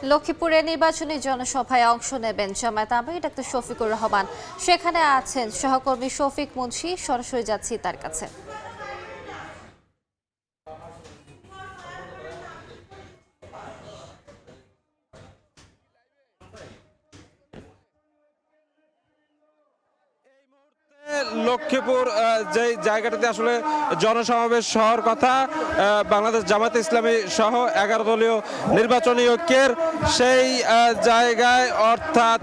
লক্ষ্মীপুরে নির্বাচনী জনসভায় অংশ নেবেন জামায়াত আমির ডাক্তার শফিকুর রহমান। সেখানে আছেন সহকর্মী শফিক মুন্সি। সরাসরি যাচ্ছি তার কাছে। লক্ষ্মীপুর যে জায়গাটাতে আসলে জনসমাবেশ হওয়ার কথা, বাংলাদেশ জামায়াতে ইসলামী সহ 11 দলীয় নির্বাচনী ঐক্যের সেই জায়গায় অর্থাৎ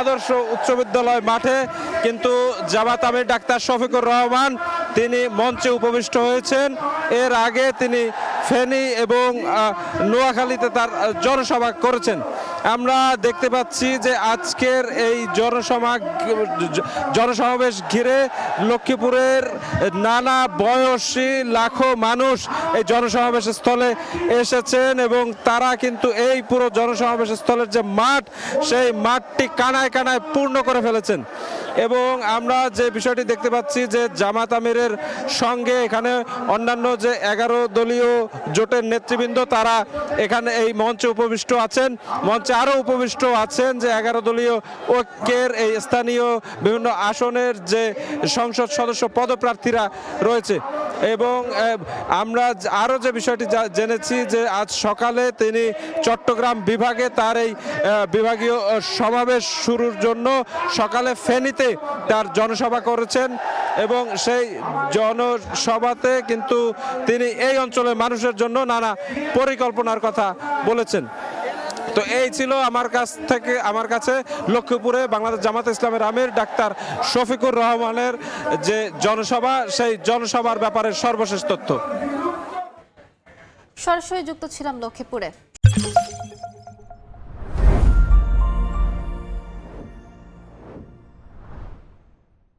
আদর্শ উচ্চ বিদ্যালয় মাঠে কিন্তু জামায়াত আমির ডাক্তার শফিকুর রহমান তিনি মঞ্চে উপবিষ্ট হয়েছেন। এর আগে তিনি ফেনী এবং নোয়াখালীতে তার জনসভা করেছেন। আমরা দেখতে পাচ্ছি যে আজকের এই জনসমাবেশ ঘিরে লক্ষ্মীপুরের নানা বয়সী লাখো মানুষ এই জনসমাবেশ স্থলে এসেছেন এবং তারা কিন্তু এই পুরো জনসমাবেশ স্থলের যে মাঠ, সেই মাঠটি কানায় কানায় পূর্ণ করে ফেলেছেন। এবং আমরা যে বিষয়টি দেখতে পাচ্ছি যে জামাত আমিরের সঙ্গে এখানে অন্যান্য যে 11 দলীয় জোটের নেতৃবৃন্দ তারা এখানে এই মঞ্চে উপবিষ্ট আছেন। মঞ্চে আরও উপবিষ্ট আছেন যে 11 দলীয় ঐক্যের এই স্থানীয় বিভিন্ন আসনের যে সংসদ সদস্য পদপ্রার্থীরা রয়েছে। এবং আমরা আরও যে বিষয়টি জেনেছি যে আজ সকালে তিনি চট্টগ্রাম বিভাগে তার এই বিভাগীয় সমাবেশ শুরুর জন্য সকালে ফেনীতে তার জনসভা করেছেন এবং সেই জনসভাতে কিন্তু তিনি এই অঞ্চলের মানুষের জন্য নানা পরিকল্পনার কথা বলেছেন। তো এই ছিল আমার কাছে লক্ষ্মীপুরে বাংলাদেশ জামায়াতে ইসলামের আমির ডাক্তার শফিকুর রহমানের যে জনসভা, সেই জনসভার ব্যাপারে সর্বশেষ তথ্য। সরাসরি যুক্ত ছিলাম লক্ষ্মীপুরে।